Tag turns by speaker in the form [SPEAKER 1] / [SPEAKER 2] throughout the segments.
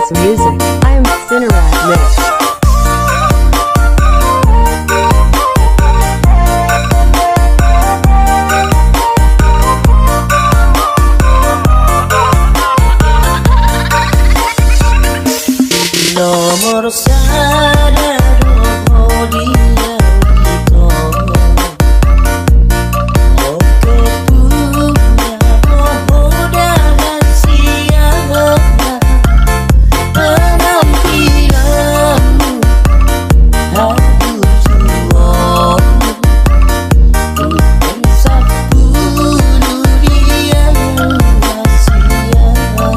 [SPEAKER 1] Mix Music. I am Cinerat Mix.
[SPEAKER 2] Nomor sadaro dia itu oke punya muda dan siapa penampilanmu aduh jual untuk sepuluh dia siapa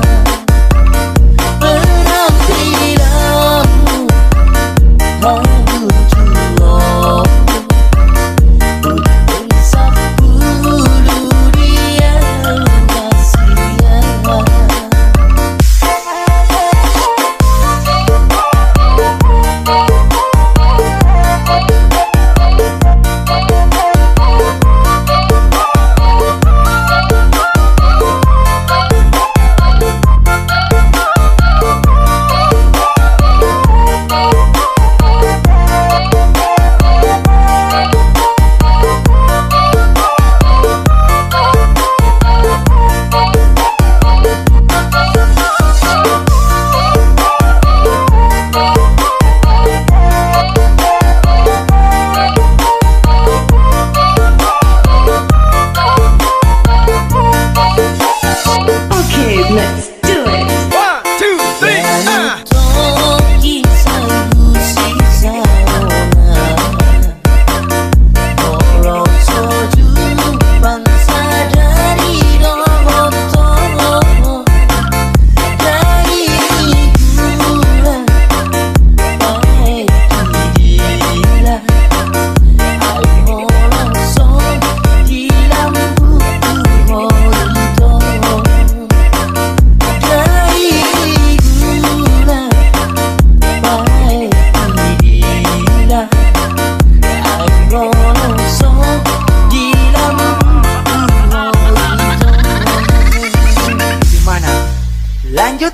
[SPEAKER 2] lanjut.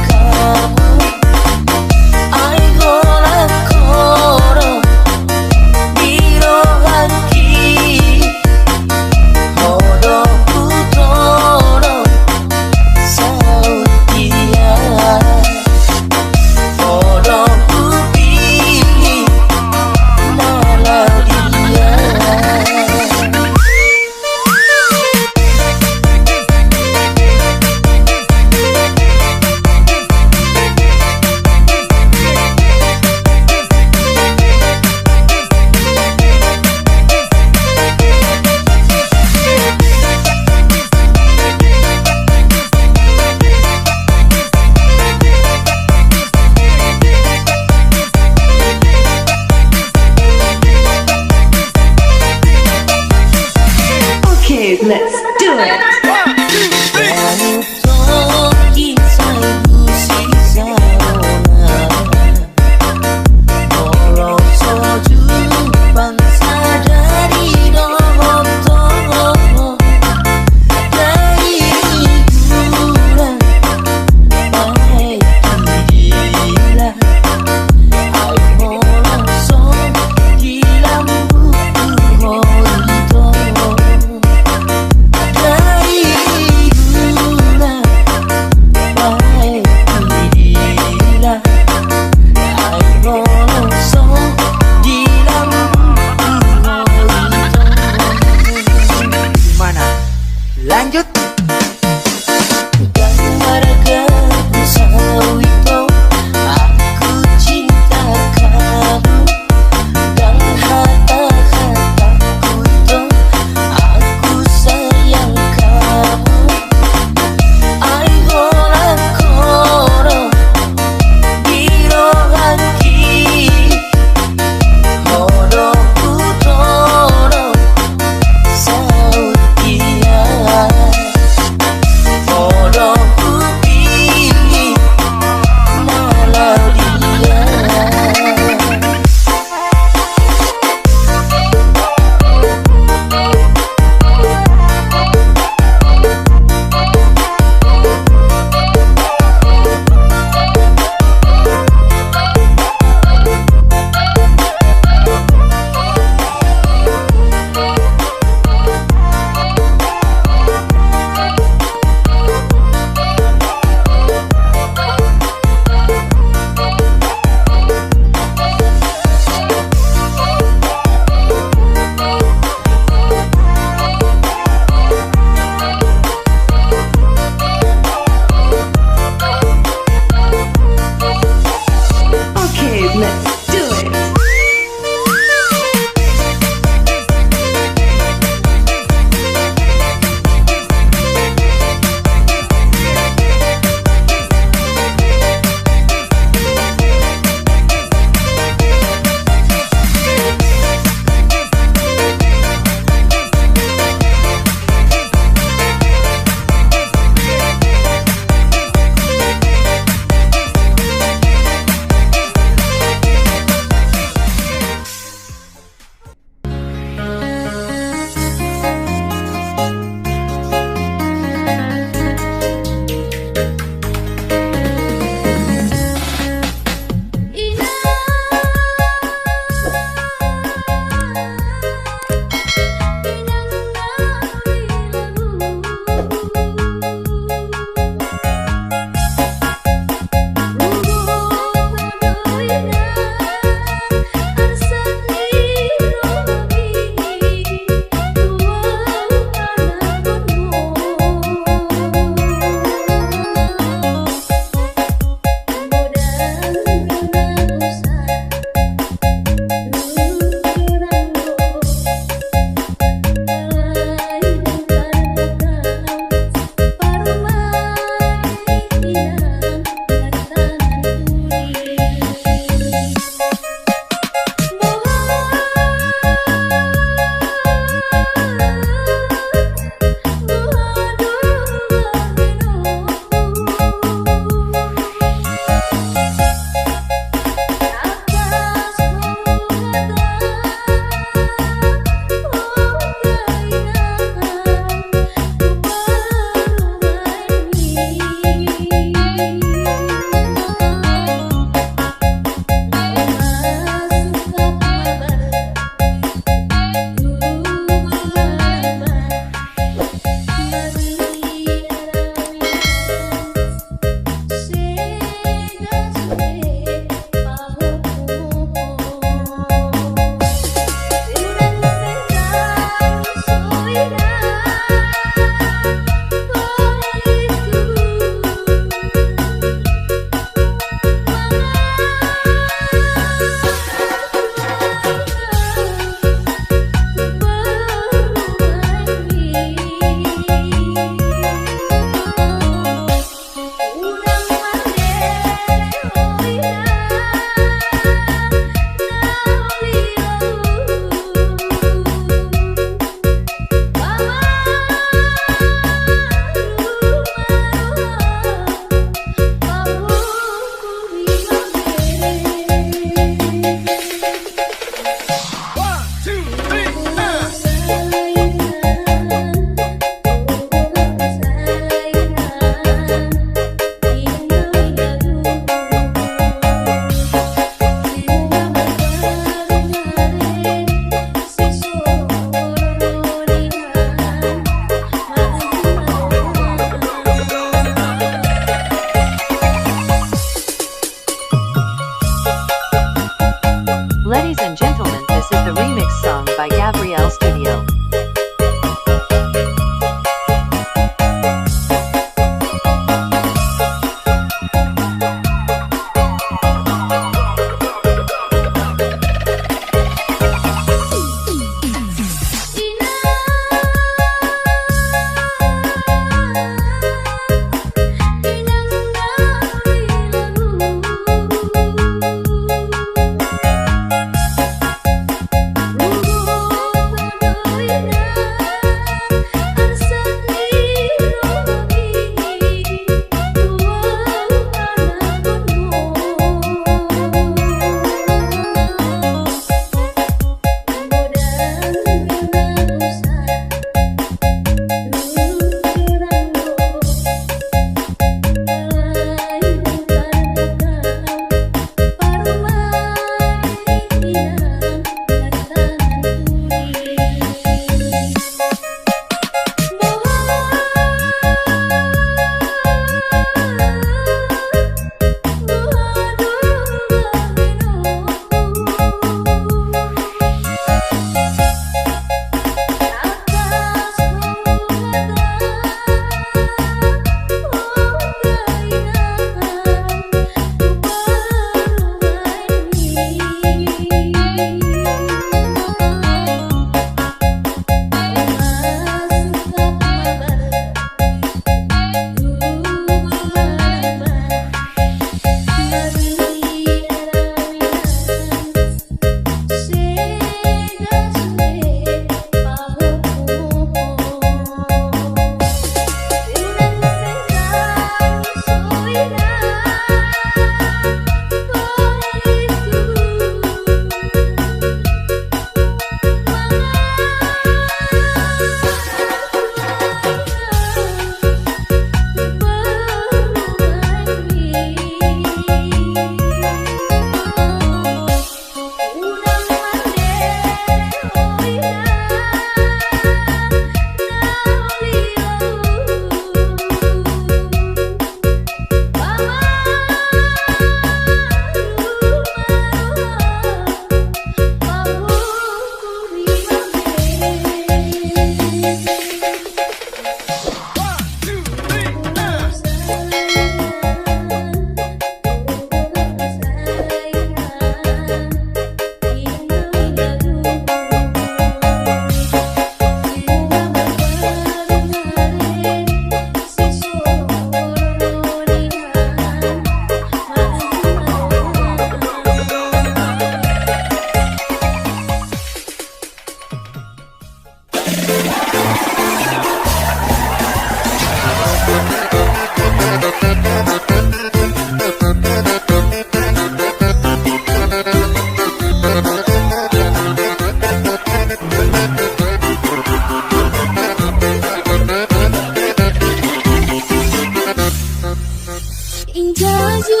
[SPEAKER 3] Injaju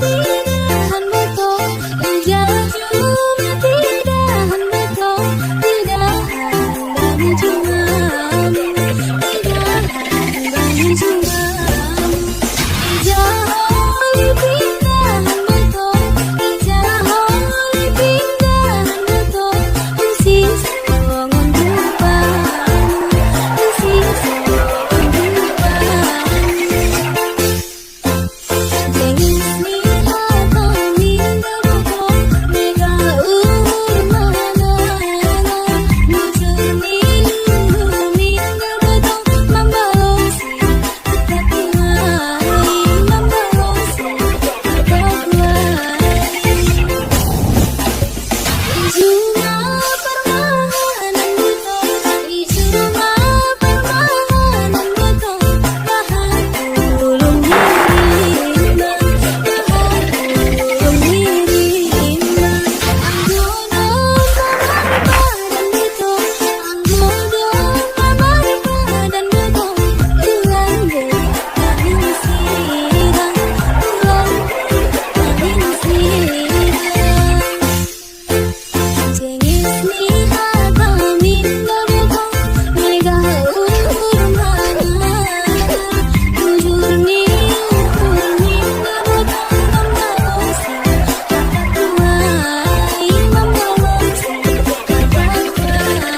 [SPEAKER 3] tidak beto, injaju tidak beto, tidak hamba cuma, tidak hamba cuma. Injaholi tidak beto, injaholi tidak beto, usin songon dupan, usin songon dupan. Jengis ni hata minda boko mega urmana Nujur ni minda boko mambarosi Katakuai mambarosi Katakuai Ijuma permahanan buto Ijuma permahanan buto Bahan ulung dirimba Bahan ulung dirimba Anggodo pamar badan buto Anggodo pamar badan buto Ulang deh angin sirang Ulang deh angin sirang Jengis ni hata minda boko mega urmana Jujur ni minda boko mambarosi Katakuai mambarosi Katakuai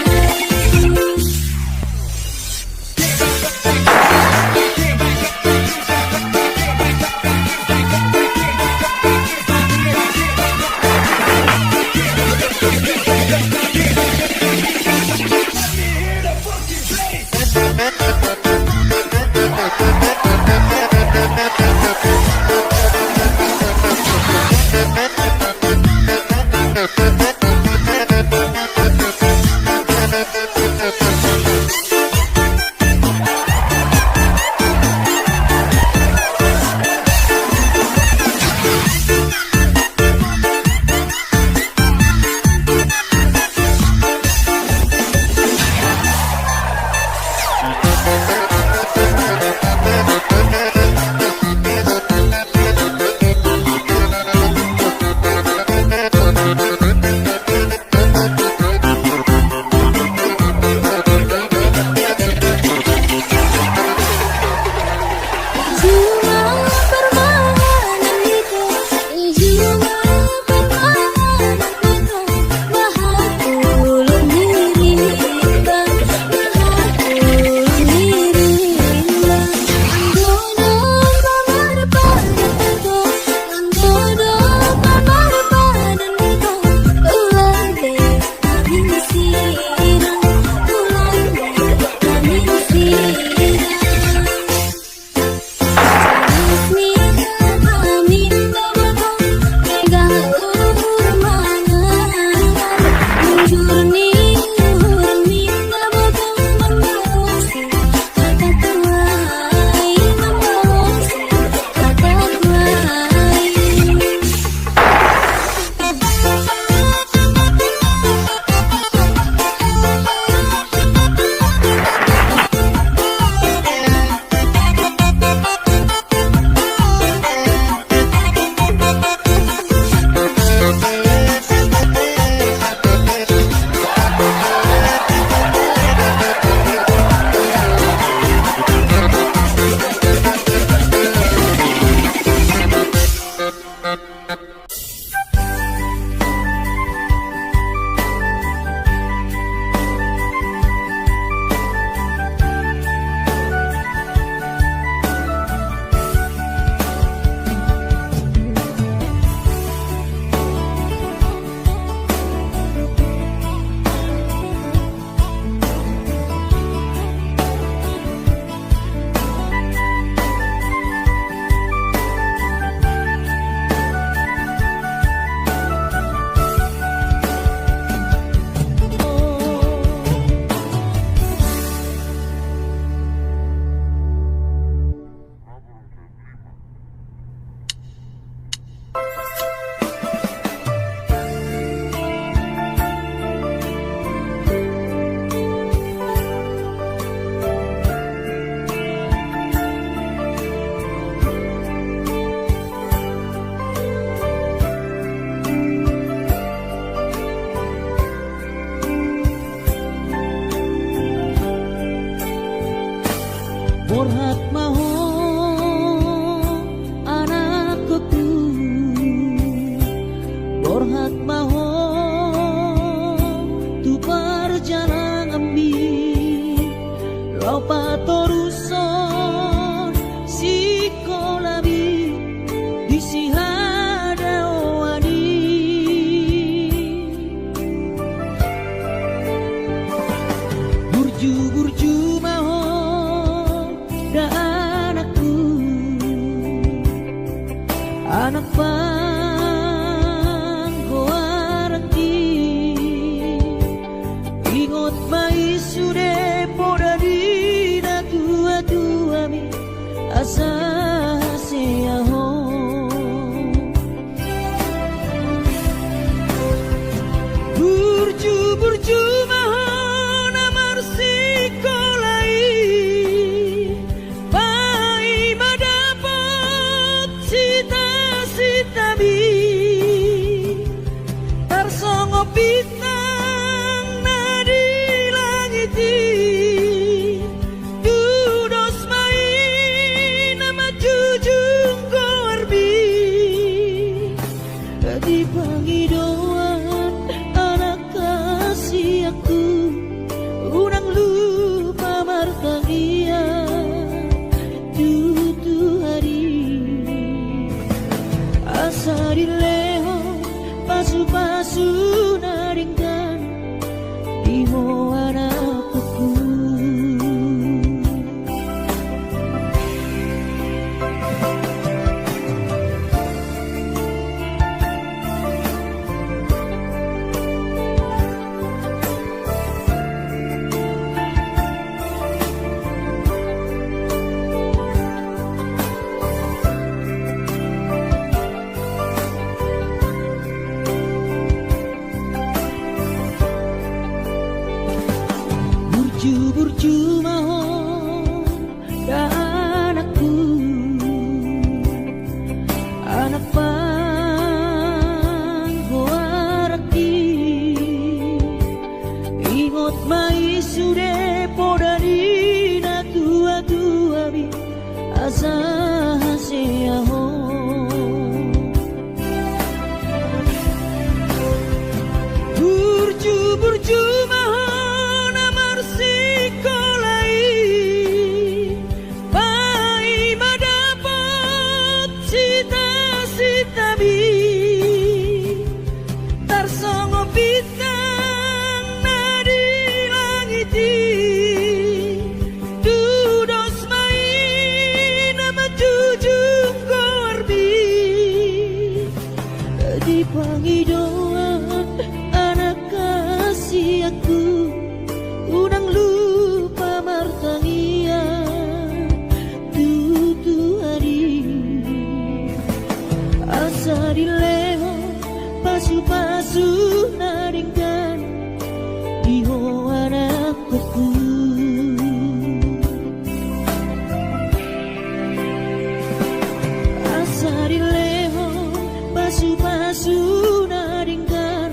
[SPEAKER 3] Ijuma permahanan buto Ijuma permahanan buto Bahan ulung dirimba Bahan ulung dirimba Anggodo pamar badan buto Anggodo pamar badan buto Ulang deh angin sirang Ulang deh angin sirang
[SPEAKER 4] anak bang hoaraki ingot mai sude podari na tua mi asa seaho burju mahon amar sikolai pai madapat sita bi tarsongo bintang nadi langiti dudos mai nama jujung korbi di pangidauan anak kasih aku urang lupa martagia tutu hari asa dileho pasu-pasu naringkan di moana kuku burju mahon dan anakku anak bang hoaraki ingot mai sude podari na tua bi asa seaho burju mahon amar sikolai pai madapat sita bi tarsongo bintang nadi langiti dudos mai nama jujung korbi di pangidauan anak kasih aku unang lupa martangia tutu hari asa dileho pasu-pasu naringkan di hoana kuku asa dileho pasu-pasu naringkan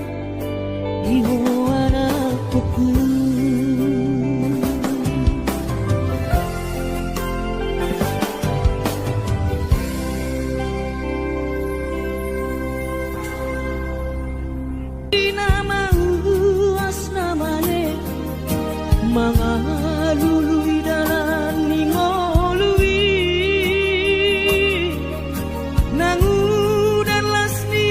[SPEAKER 4] di hoana kuku nama uas namane mangalului dalan ningolui nangu dan lasni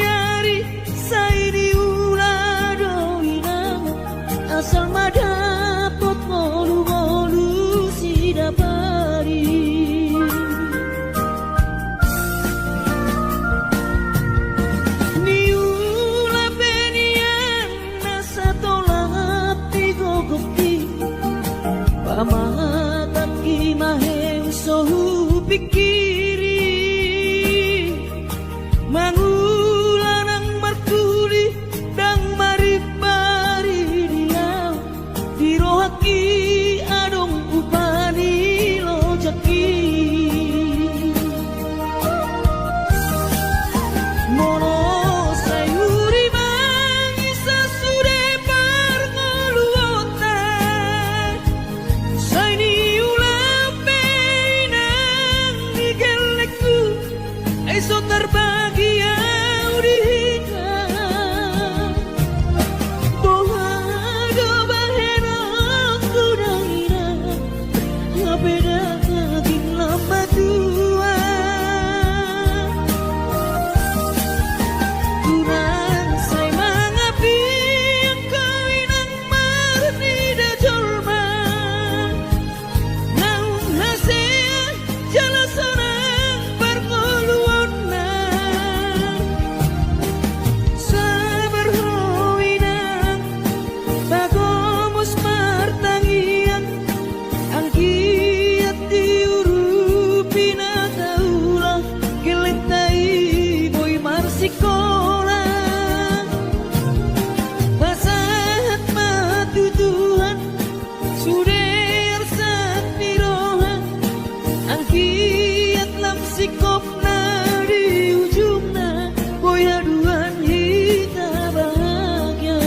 [SPEAKER 4] sikopna di ujungna, boy aduan kita bahagia.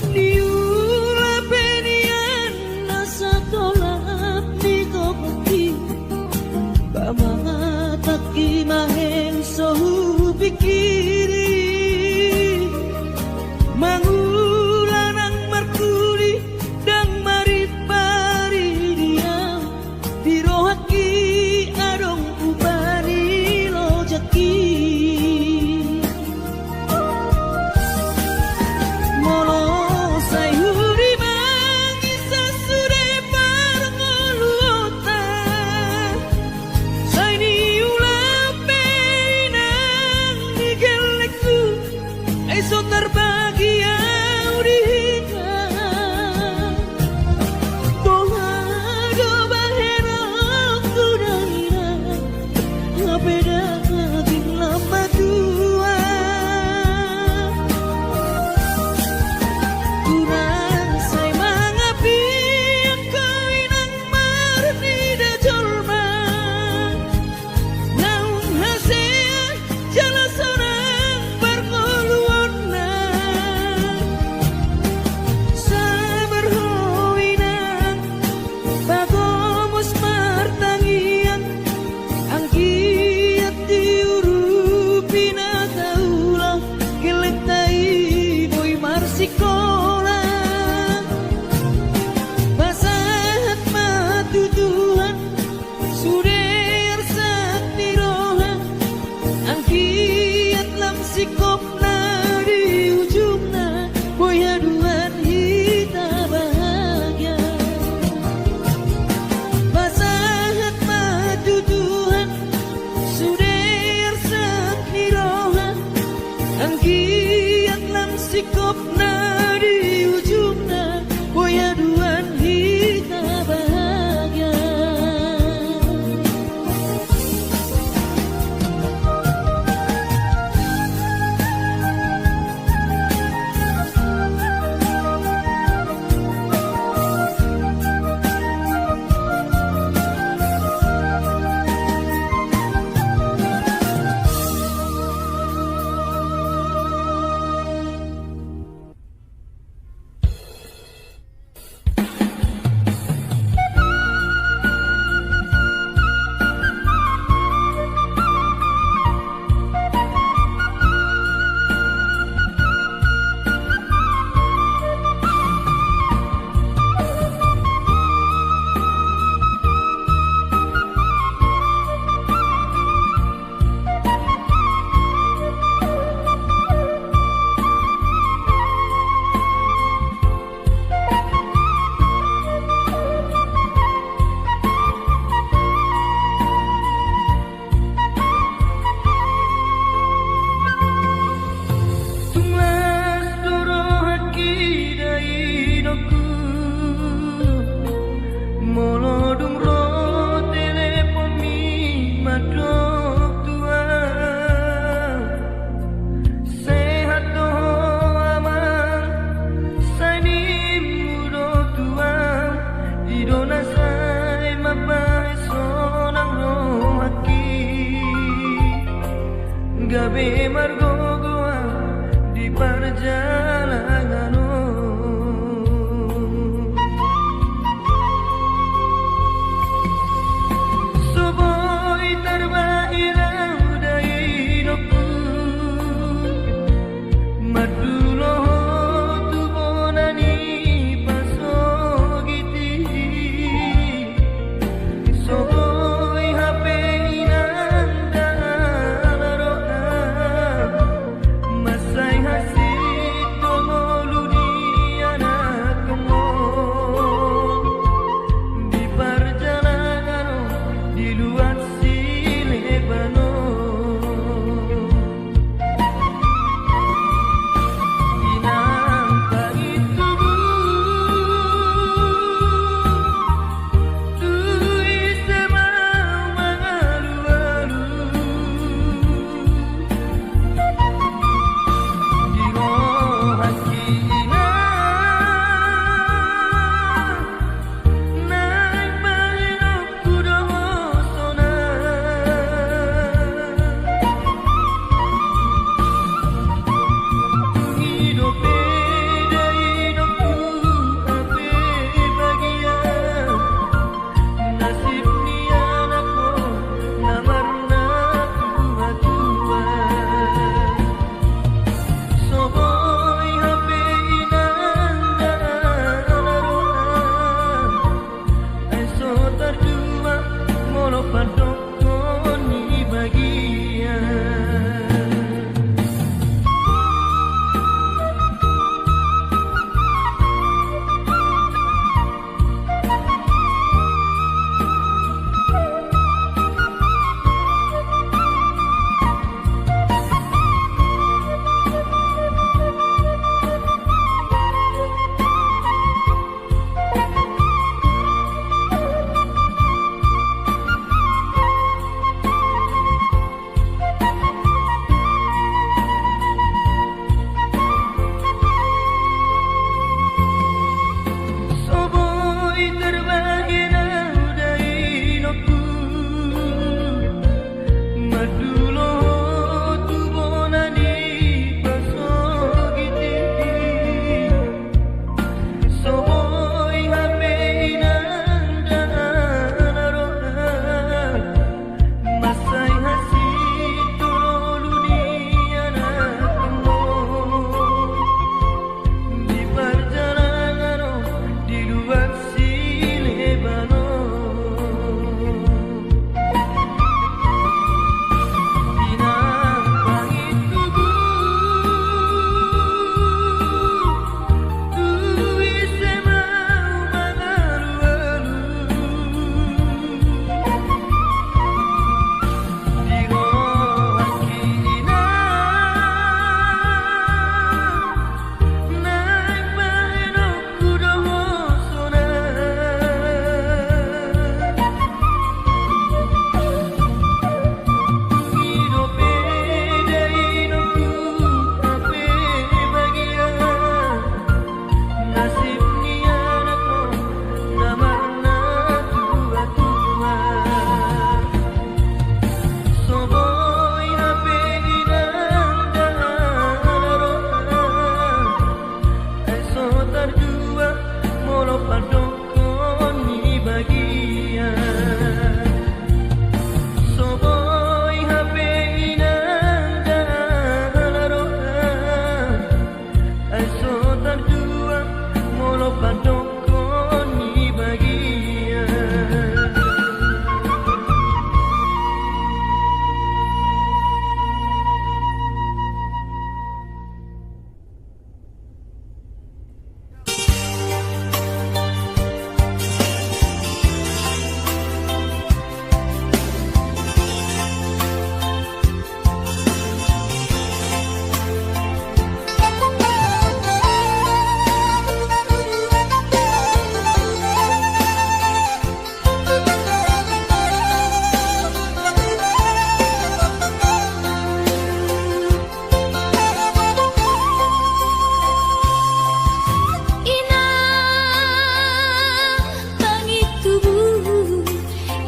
[SPEAKER 4] Niula penian nasa tolak di kopati, pamatak imaheng sohu pikiri, mangulan ang markuri dan maripari dia, dirohaki adong upari lojaki. Molo sayuri mangisa sure parngoluota, sayni ulape inang digelekku, esok terbahagia urika. Bohado bahero kudangira, ngapeda kaging lama dua. Kurang say mga piyang kawinang marnida jolma, naung hasea jala sorang parngoluan na. Sa berhoinang bagomos martangian, ang kiat diurupi na kaulang giletay boy marsikola. Basahat matutuhan suder sak nirohan, ang kiat lam sikop na di ujungna, boy aduan kita bahagia. Basahat matutuhan suder sak nirohan, ang kiat lam sikop na di ujungna, boy aduan kita bahagia. Gabi margogoa di perjalanan, Soboy terbailau dari hidupku, madulo tu bonani pasogiti, Soboy hape inanda roa, masai hasit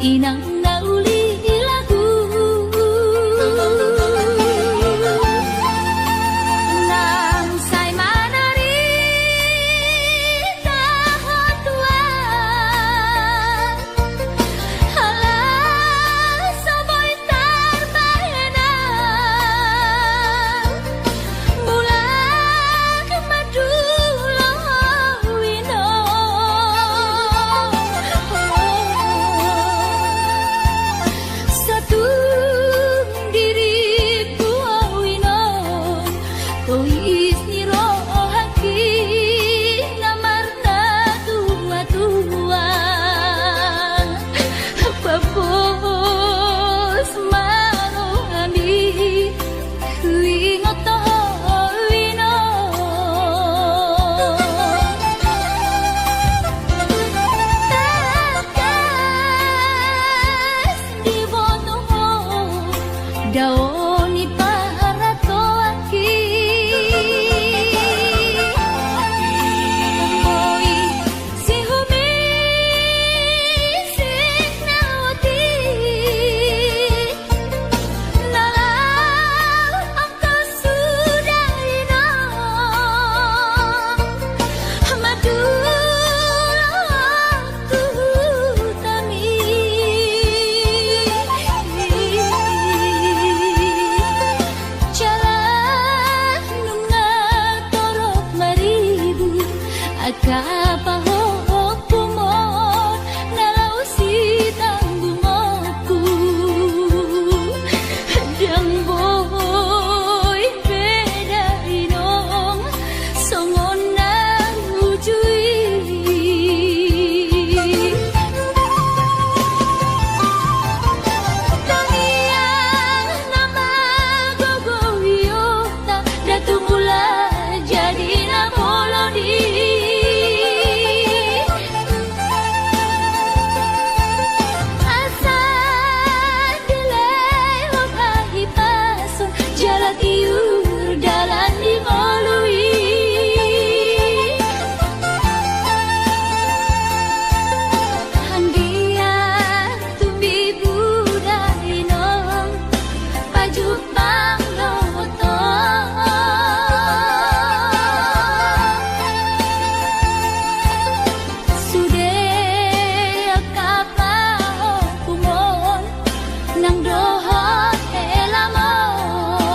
[SPEAKER 3] inang nauli lagu nang say manari tahot tuan halah saboy tarbayana bulan madulo wino satu diri wino tois niro haki namarna tua papos maro ami wingoto wino takas di boto daoni para toaki Oi si humi siknawati nalau angka sudahina madulatu tami jalan nunga torok maribu akapahok pumon nalau si tanggungoku dan boy beda inong songon nang ujui Tamiang nama gogowiota datu mula jadi namolodi asa dilewat ahipason jalan iur dalan dimolui Handia tumbi budayinong pajupang loto sude akapahok kumon nang dohot elamon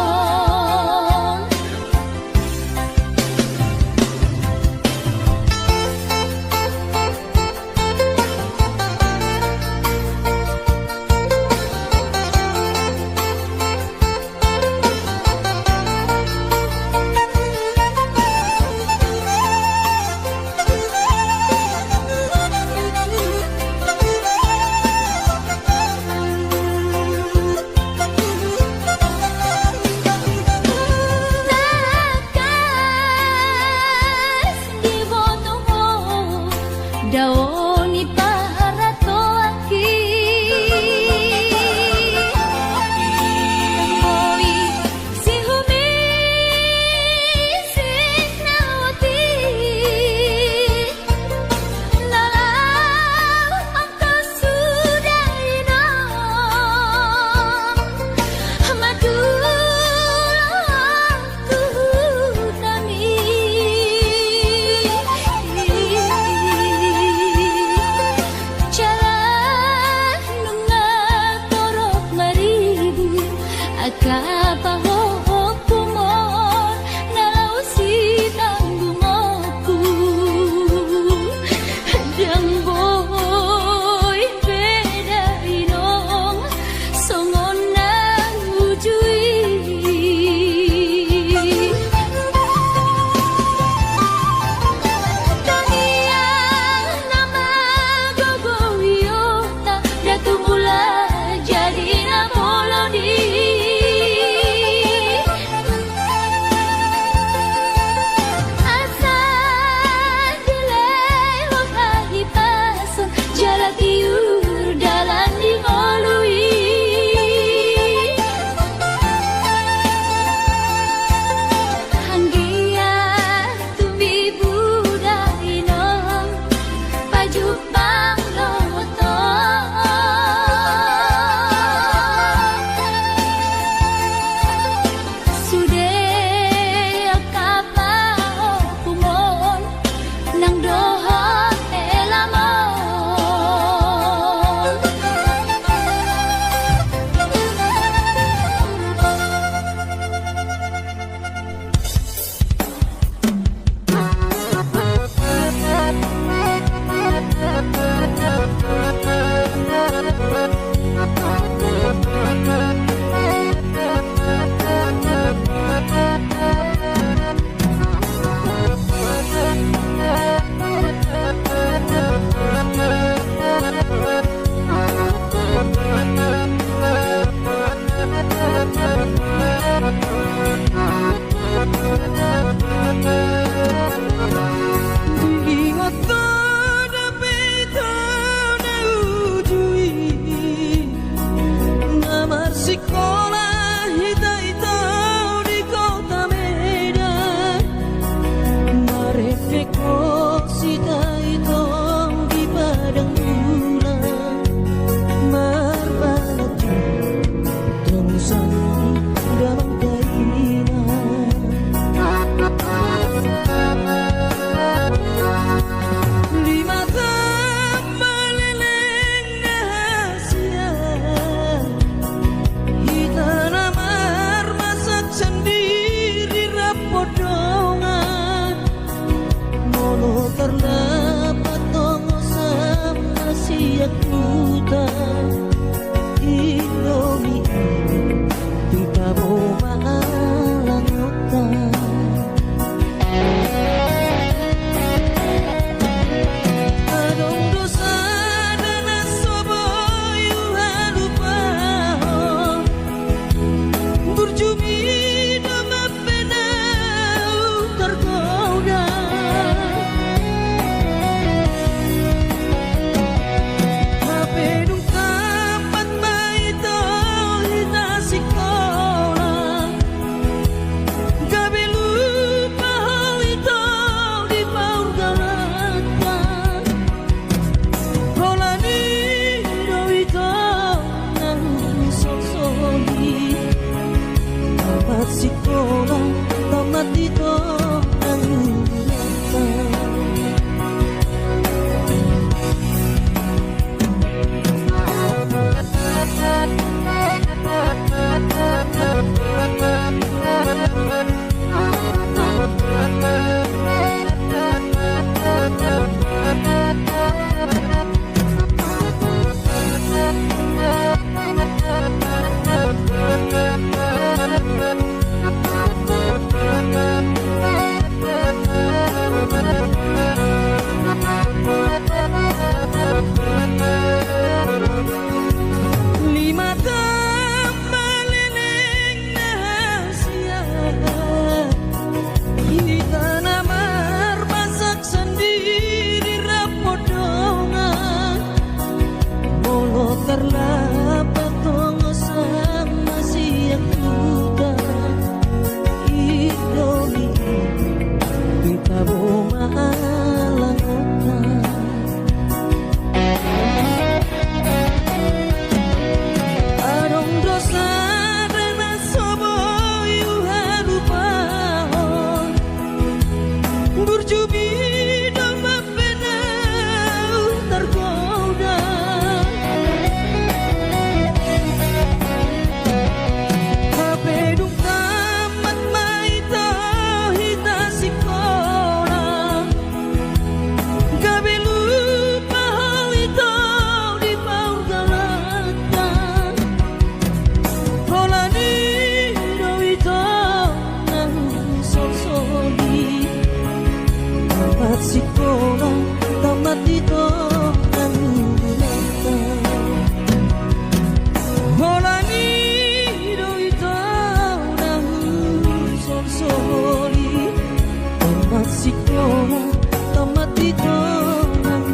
[SPEAKER 3] takas di boto daoni para toaki Oi si humi siknawati nalau angka sudahina madulatu tami jalan nunga torok maribu akapahok pumon nalau si tanggungoku dan boy beda inong songon nang ujui Tamiang nama gogowiota datu mula jadi namolodi asa dilewat ahipason jalan iur dalan dimolui Handia tumbi budayinong pajupang loto
[SPEAKER 2] sekolah tamat dito ang sekolah tamat dito ang mata Holani do ito ng sorsori tamat sekolah tamat dito ang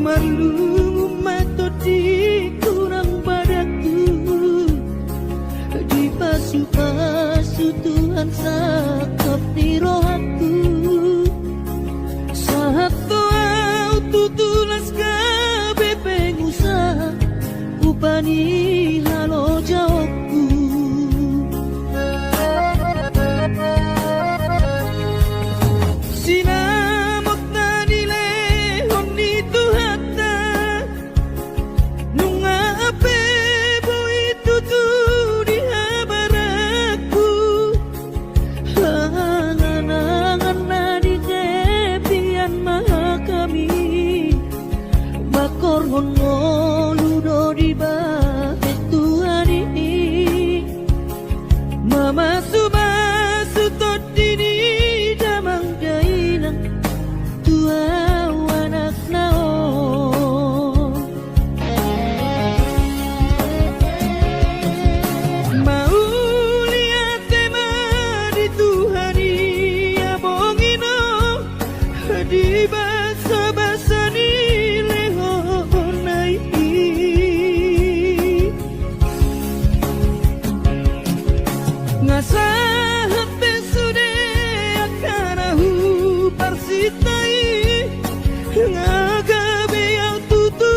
[SPEAKER 2] Malu matodi kurang padaku Dipasu-pasu Tuhan sakap di rohaku Saat doa tutulas kabe pengusaha Upani halo jawabku Sinamot na nilehon ni Tuhan Nunga ape di basa-basa ni lehonai ngasahat besude akana hu parsitai ngagabe yang tutu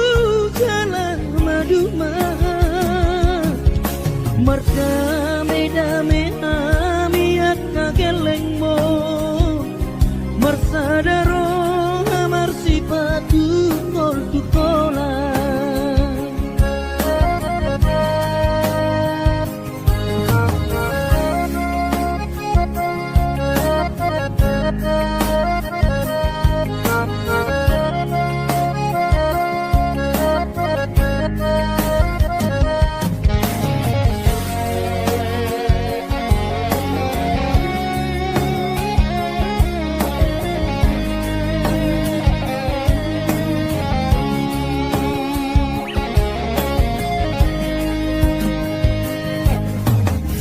[SPEAKER 2] jalan maduma merdame-dame amiat kageleng mo marsadaro amar sipatu kol tukola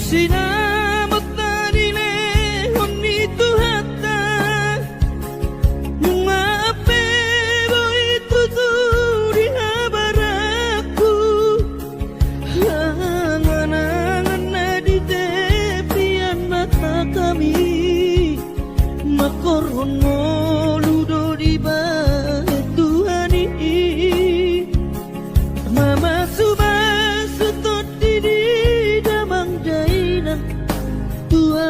[SPEAKER 2] Sinamat na nilehon nito hata Nung maapero ituturi habaraku Angan-angan na di tepian mata kami Makoron mo ludo di bahet Tuhan ini Mama subasutot di damang dainan tua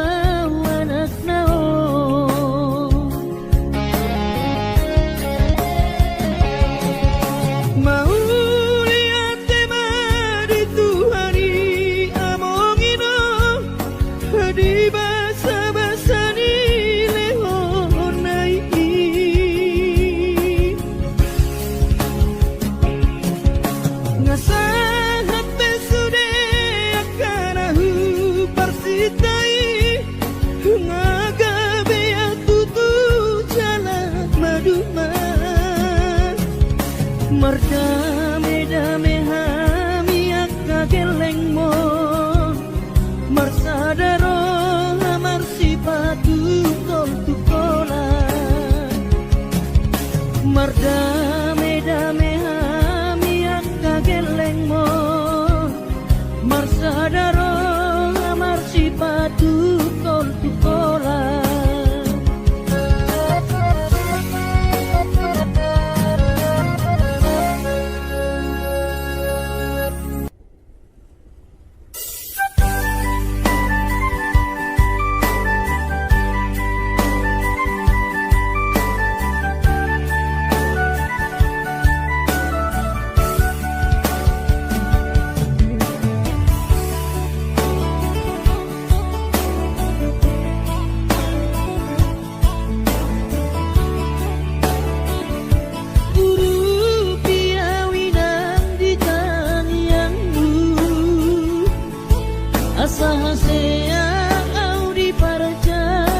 [SPEAKER 2] anak naon mau lihat tema di Tuhani amongino di basa-basa ni lehonai ngasahat besude akana hu parsitai ngagabe yang tutu jalan maduma merdame-dame hami akageleng mo marsadaro amar sipatu kol tukola merdame-dame hami akageleng mo marsadaro amar sipatu kol tukola asa sea au di perjalanan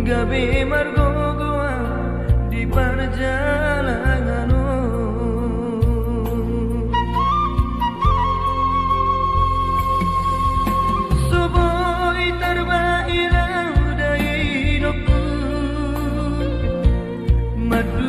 [SPEAKER 2] gabe margogoa di perjalanan Soboy terbaik dari hidupku Madu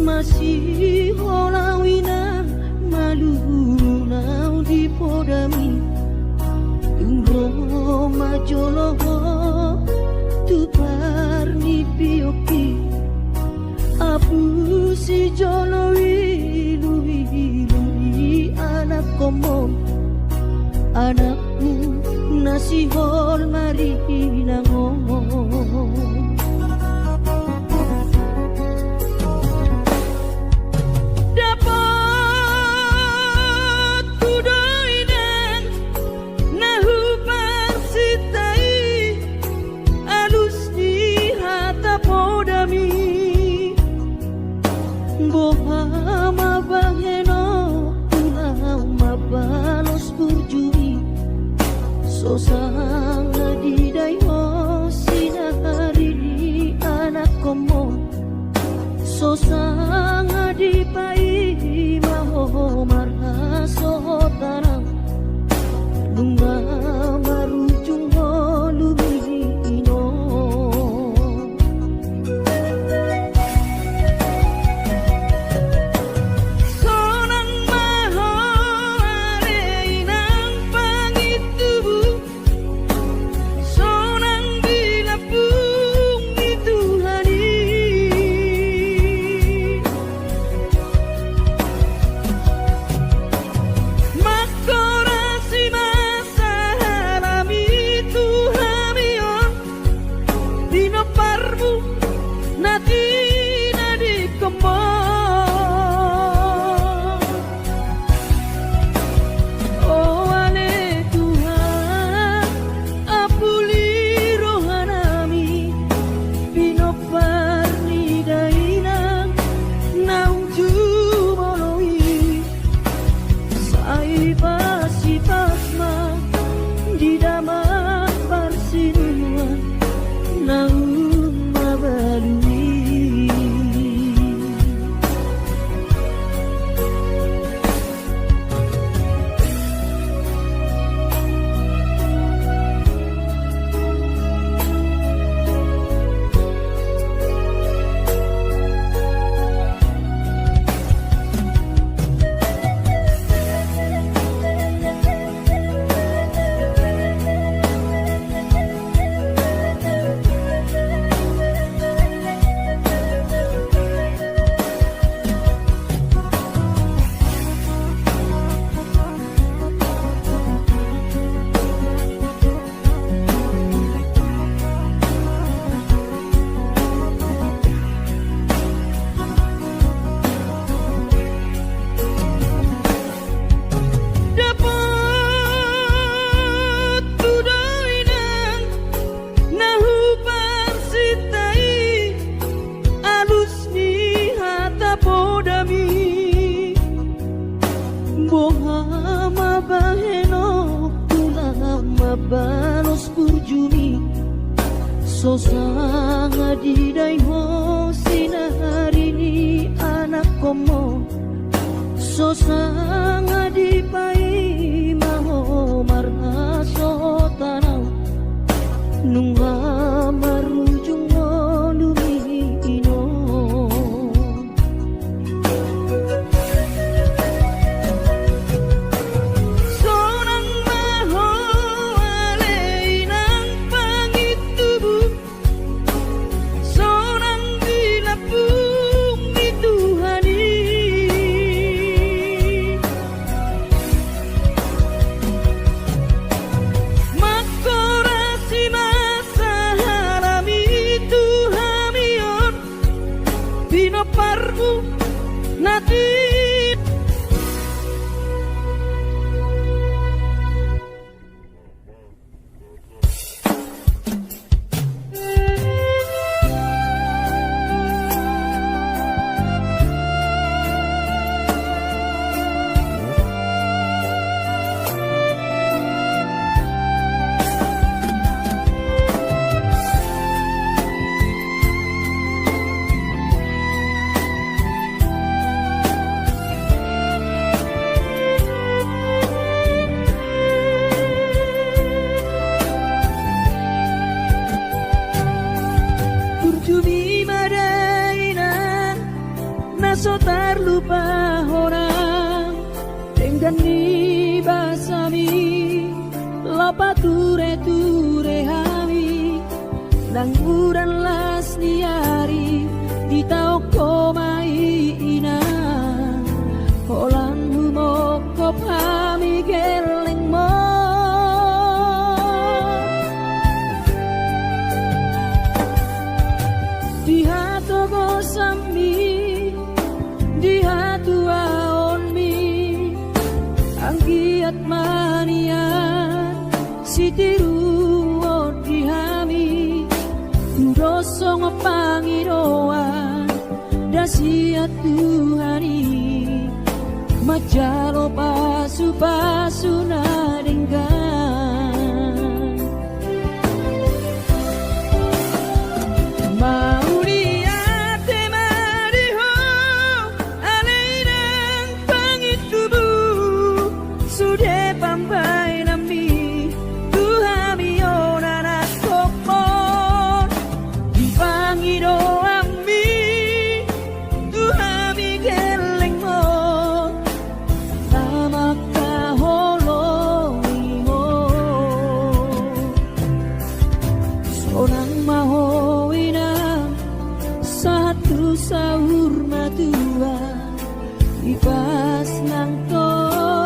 [SPEAKER 2] masih holawina malunau di podami tungro majoloho tu parni pioki apu si jolowi lui anak komon anakmu nasi hol mari ngomong Sosang di dayo sinahari di anak komo Sosang di pai maho marha sohotanang Bunga marujung lumino Sonang maho areinang pangitubu Sonang bilapung itu hari Makorasi masa halami Tuhamion Dino parmu nati nadi kembang Oh ale Tuhan apuli rohanami Pino parni dainang nauju moloi Sai pasi pasma di damat parsinuan naum mabalui Dapat tudoinang nahu parsitai alus ni hata podami boha mabaheno tulang mabalos kurjumi Sosang di daimo sinahari ni anak komo Sosang di pai maho marha sotanau nunga marujung lumino Sonang maho aleinang pangitubu Sonang bilapung itu hari Makorasi masa halami Tuhamion Bino parmu nati so terlupa orang dengan ni basami lopa ture hami nang uran las niari di tau komai ina holang humok kopami geleng mo di hato go sami di hatu aon mi anggiat mania sitiruot di hami dosong pangiroan dasiat Tuhani majalo pasu na denggan Pampai nami Tuhami onana kopon Dipangido ami Tuhami geleng mo Namaka holoi mo Sonang mahoina Satu sahur matua Ipas nang tong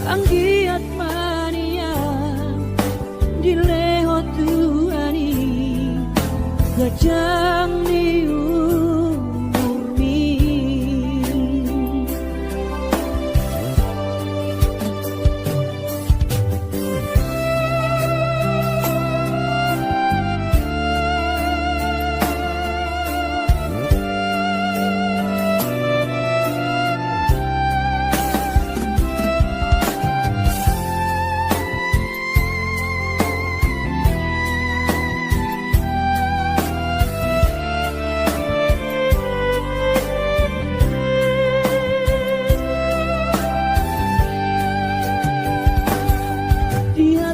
[SPEAKER 2] anggiat mania dileho Tuhani gajang ni umurmi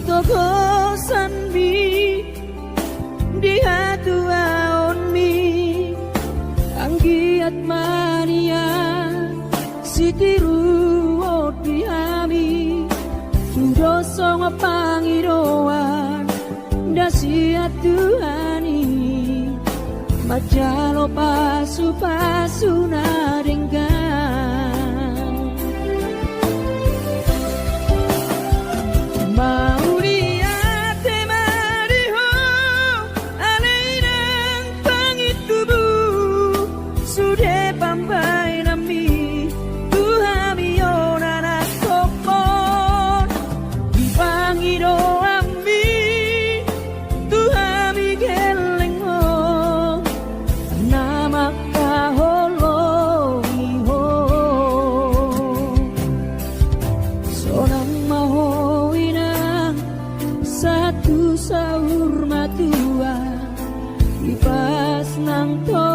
[SPEAKER 2] Togosan mi di hatu aon mi anggiat mania sitiruot di hami tudosong pangiroan dasiat Tuhani majalo pasu na denggan Pampai nami Tuhami onana kopon Dipangido ami Tuhami geleng mo Namaka holoi ho Sonang mahoinang Satu sahur matua Ipas nang to